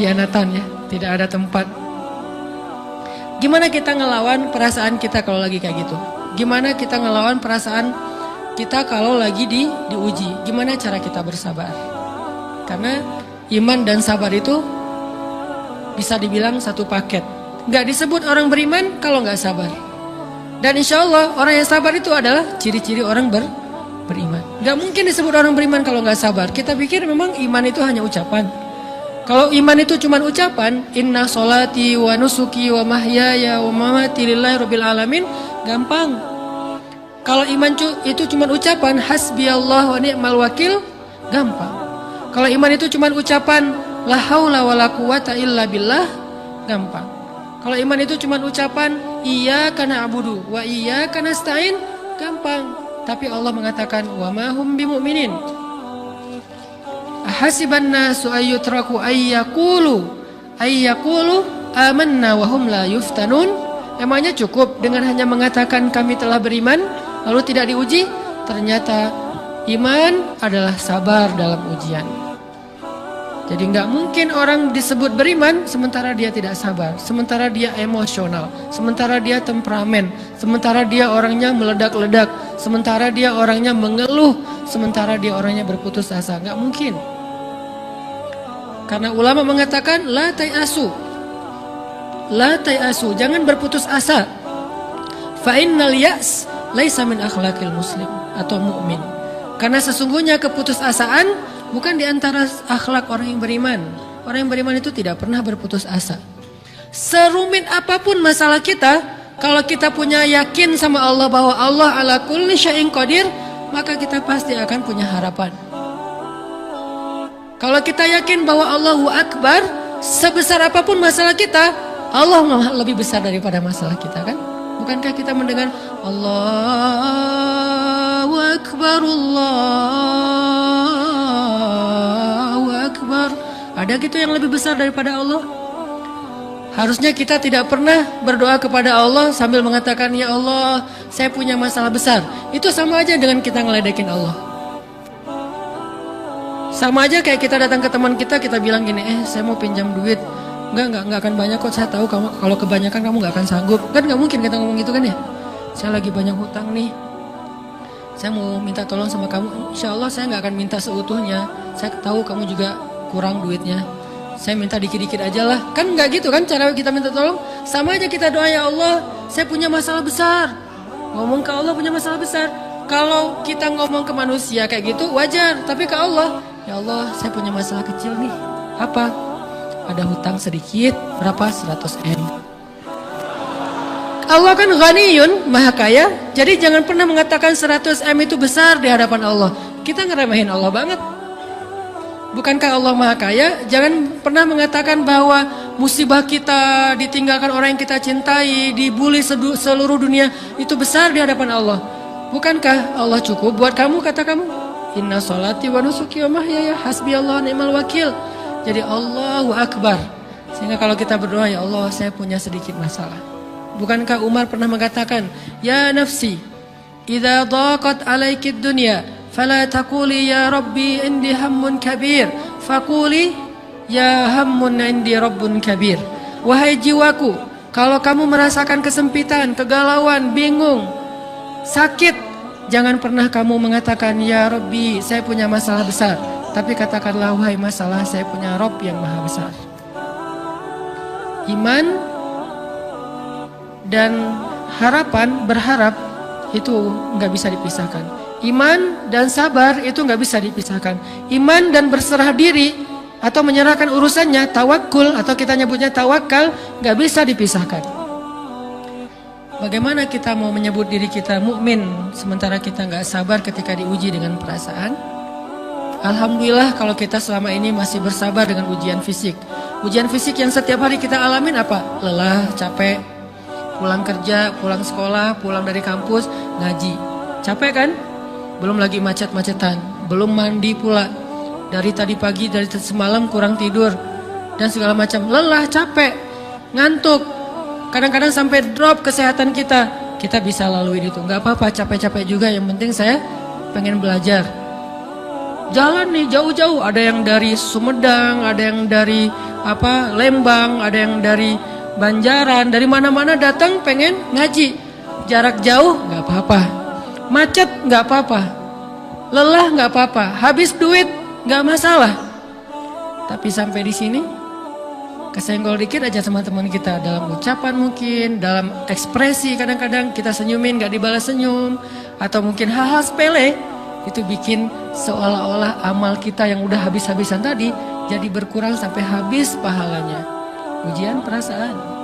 pengkhianatan ya, tidak ada tempat. Gimana kita ngelawan perasaan kita kalau lagi kayak gitu? Gimana kita ngelawan perasaan kita kalau lagi diuji? Gimana cara kita bersabar? Karena iman dan sabar itu bisa dibilang satu paket. Gak disebut orang beriman kalau gak sabar. Dan insya Allah orang yang sabar itu adalah ciri-ciri orang beriman. Gak mungkin disebut orang beriman kalau gak sabar. Kita pikir memang iman itu hanya ucapan. Kalau iman itu cuma ucapan, inna sholati wa nusuki wa mahyaya wa mamati lillahi rabbil alamin, gampang. Kalau iman itu cuma ucapan, hasbiyallah wa ni'mal wakil, gampang. Kalau iman itu cuma ucapan, la haula wa la quwata illa billah, gampang. Kalau iman itu cuma ucapan, iyyaka na'budu wa iyyaka nasta'in, gampang. Tapi Allah mengatakan, wa ma hum bimu'minin. Ahasiban nasu ayyutraku ayyakulu amanna wa hum la yuftanun. Emangnya cukup dengan hanya mengatakan kami telah beriman lalu tidak diuji? Ternyata iman adalah sabar dalam ujian. Jadi nggak mungkin orang disebut beriman sementara dia tidak sabar, sementara dia emosional, sementara dia temperamen, sementara dia orangnya meledak-ledak, sementara dia orangnya mengeluh, sementara dia orangnya berputus asa. Nggak mungkin. Karena ulama mengatakan la tayasu, jangan berputus asa. Fa innal ya's laisa min akhlaqil muslim atau mukmin. Karena sesungguhnya keputusasaan bukan di antara akhlak orang yang beriman. Orang yang beriman itu tidak pernah berputus asa. Serumit apapun masalah kita, kalau kita punya yakin sama Allah bahwa Allah ala kulli syai'in qadir, maka kita pasti akan punya harapan. Kalau kita yakin bahwa Allahu Akbar, sebesar apapun masalah kita, Allah lebih besar daripada masalah kita, kan? Bukankah kita mendengar Allahu Akbar, Allahu Akbar? Ada gitu yang lebih besar daripada Allah? Harusnya kita tidak pernah berdoa kepada Allah sambil mengatakan, ya Allah, saya punya masalah besar. Itu sama aja dengan kita ngeledekin Allah. Sama aja kayak kita datang ke teman kita bilang gini, saya mau pinjam duit. Enggak akan banyak kok, saya tahu kamu kalau kebanyakan kamu nggak akan sanggup. Kan nggak mungkin kita ngomong gitu kan ya. Saya lagi banyak hutang nih, saya mau minta tolong sama kamu. Insya Allah saya nggak akan minta seutuhnya. Saya tahu kamu juga kurang duitnya, saya minta dikit-dikit aja lah. Kan nggak gitu kan cara kita minta tolong. Sama aja kita doa, ya Allah, saya punya masalah besar. Ngomong ke Allah punya masalah besar. Kalau kita ngomong ke manusia kayak gitu wajar, tapi ke Allah, ya Allah, saya punya masalah kecil nih. Apa? Ada hutang sedikit, berapa? 100 M. Allah kan ghaniyun, maha kaya. Jadi jangan pernah mengatakan 100 M itu besar di hadapan Allah. Kita ngeremehin Allah banget. Bukankah Allah maha kaya? Jangan pernah mengatakan bahwa musibah kita, ditinggalkan orang yang kita cintai, dibully seluruh dunia, itu besar di hadapan Allah. Bukankah Allah cukup buat kamu, kata kamu? Inna sholati wa nusuki wa mahyaya hasbiyallahu ni'mal wakil. Jadi Allahu Akbar. Sehingga kalau kita berdoa, ya Allah, saya punya sedikit masalah. Bukankah Umar pernah mengatakan, ya nafsi, idza daqat alaikid dunya, fala taquli ya rabbi indi hammun kabir, faquli ya hammun indi rabbun kabir. Wahai jiwaku, kalau kamu merasakan kesempitan, kegalauan, bingung, sakit, jangan pernah kamu mengatakan, ya Rabbi, saya punya masalah besar. Tapi katakanlah, wahai masalah, saya punya Rabb yang maha besar. Iman dan harapan, berharap, itu nggak bisa dipisahkan. Iman dan sabar itu nggak bisa dipisahkan. Iman dan berserah diri atau menyerahkan urusannya, tawakul atau kita nyebutnya tawakal, nggak bisa dipisahkan. Bagaimana kita mau menyebut diri kita mukmin sementara kita nggak sabar ketika diuji dengan perasaan? Alhamdulillah kalau kita selama ini masih bersabar dengan ujian fisik. Ujian fisik yang setiap hari kita alamin apa? Lelah, capek, pulang kerja, pulang sekolah, pulang dari kampus, ngaji. Capek kan? Belum lagi macet-macetan, belum mandi pula. Dari tadi pagi, dari semalam kurang tidur, dan segala macam. Lelah, capek, ngantuk. Kadang-kadang sampai drop kesehatan kita. Kita bisa lalui itu. Gak apa-apa, capek-capek juga. Yang penting saya pengen belajar. jalan nih jauh-jauh, ada yang dari Sumedang, ada yang dari Lembang, ada yang dari Banjaran, dari mana-mana datang pengen ngaji. Jarak jauh nggak apa-apa, macet nggak apa-apa, lelah nggak apa-apa, habis duit nggak masalah. Tapi sampai di sini kesenggol dikit aja sama teman kita, dalam ucapan mungkin, dalam ekspresi, kadang-kadang kita senyumin gak dibalas senyum, atau mungkin hal-hal sepele, itu bikin seolah-olah amal kita yang udah habis-habisan tadi jadi berkurang sampai habis pahalanya. Ujian perasaan.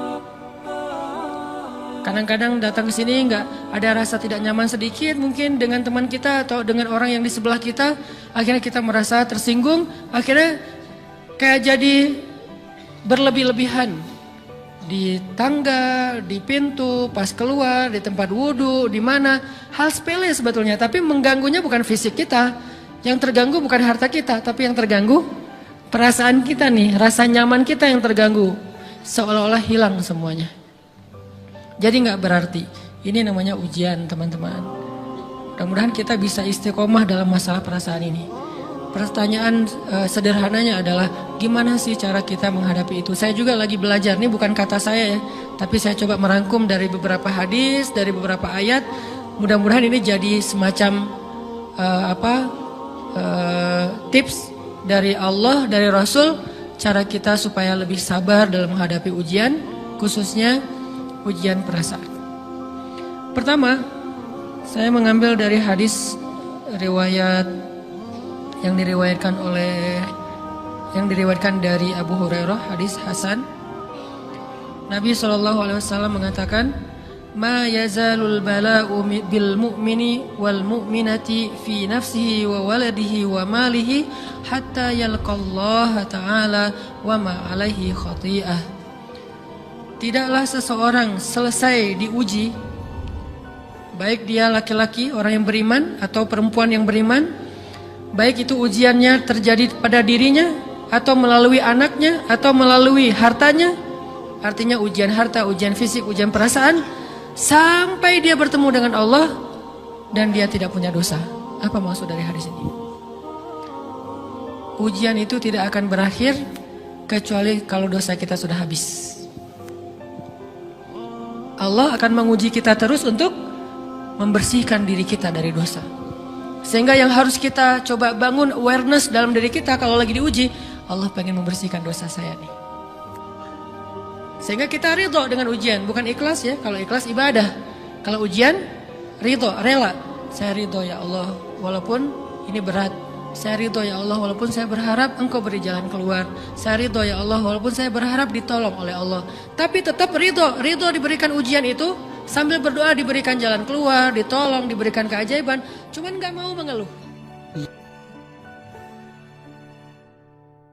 Kadang-kadang datang ke sini nggak ada rasa tidak nyaman sedikit mungkin dengan teman kita atau dengan orang yang di sebelah kita, akhirnya kita merasa tersinggung, akhirnya kayak jadi berlebih-lebihan di tangga, di pintu, pas keluar, di tempat wudhu, di mana, hal sepele sebetulnya, tapi mengganggunya bukan fisik kita, yang terganggu bukan harta kita, tapi yang terganggu perasaan kita nih, rasa nyaman kita yang terganggu, seolah-olah hilang semuanya. Jadi nggak berarti, ini namanya ujian teman-teman. Mudah-mudahan kita bisa istiqomah dalam masalah perasaan ini. Pertanyaan sederhananya adalah gimana sih cara kita menghadapi itu? Saya juga lagi belajar, ini bukan kata saya ya, tapi saya coba merangkum dari beberapa hadis, dari beberapa ayat. Mudah-mudahan ini jadi semacam tips dari Allah, dari Rasul, cara kita supaya lebih sabar dalam menghadapi ujian, khususnya ujian perasaan. Pertama, saya mengambil dari hadis riwayat yang diriwayatkan dari Abu Hurairah, hadis Hasan. Nabi SAW mengatakan, "Ma yazalul bala'u bil mu'mini wal mu'minati fi nafsihi wa waladihi wa malihi hatta yalqallaha ta'ala wa ma alaihi khati'ah." Tidaklah seseorang selesai diuji, baik dia laki-laki, orang yang beriman, atau perempuan yang beriman, baik itu ujiannya terjadi pada dirinya, atau melalui anaknya, atau melalui hartanya, artinya ujian harta, ujian fisik, ujian perasaan, sampai dia bertemu dengan Allah, dan dia tidak punya dosa. Apa maksud dari hadis ini? Ujian itu tidak akan berakhir, kecuali kalau dosa kita sudah habis. Allah akan menguji kita terus untuk membersihkan diri kita dari dosa. Sehingga yang harus kita coba bangun awareness dalam diri kita kalau lagi diuji, Allah pengen membersihkan dosa saya nih. Sehingga kita ridho dengan ujian, bukan ikhlas ya. Kalau ikhlas ibadah, kalau ujian ridho, rela. Saya ridho ya Allah, walaupun ini berat. Saya ridho ya Allah, walaupun saya berharap Engkau beri jalan keluar. Saya ridho ya Allah, walaupun saya berharap ditolong oleh Allah. Tapi tetap ridho diberikan ujian itu, sambil berdoa diberikan jalan keluar, ditolong, diberikan keajaiban. Cuman gak mau mengeluh.